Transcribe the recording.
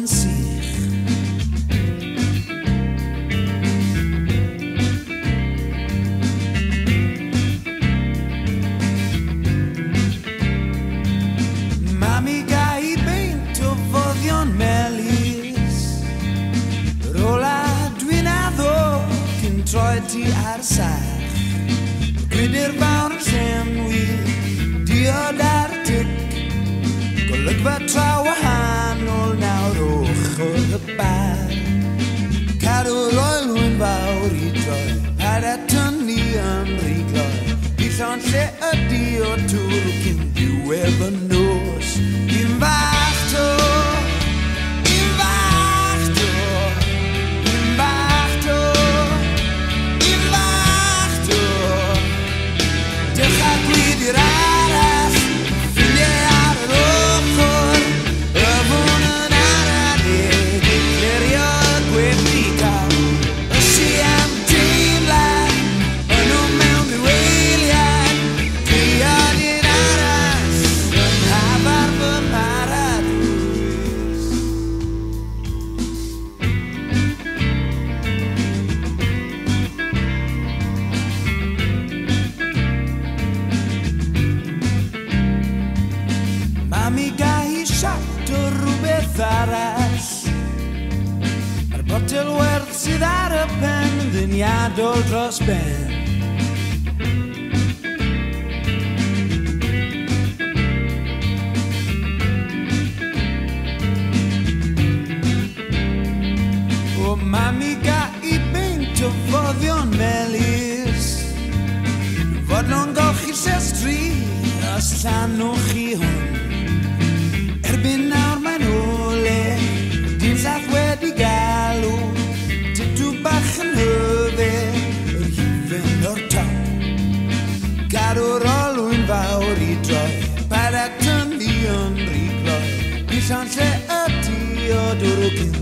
yn sych. Mami gai beint o foddion melys, yr ola dwi'n addo cyn troi ti ar sach. Gwydir fawr yn llenwi, diod ar y tic, golygfa tra wahanol nawr ochr y bar. Cadw'r olwyn fawr I droi, had a tynnu yn rigloi, I llon lle ydi o tŵr cyn diwedd y nos. Un fach to, un fach to, un fach to, un fach to. Dewch a gwydi'r arall, ffrindiau ar yr ochr, y fwn yn aredig, clirio y gwefrigol, y si am deimlad, yn nhw mewn ddiweiliad, creiad un arall, yn Tafarn Paradwys. Mami gai siart o rhywbeth arall, a'r botel werth sydd ar y pen yn ddyniadol dros ben. O mami gai beint o foddion melys, fodlon golchi'r sestri os llanwch chi hwn. Erbyn nawr mae'n ole, dim llath wedi galw, tydw bach yn hyfer, yr hufen o'r top. Gadw'r olwyn fawr I droi, paid a tynnu yn rigloi, I llon lle ydi o dwrw cyn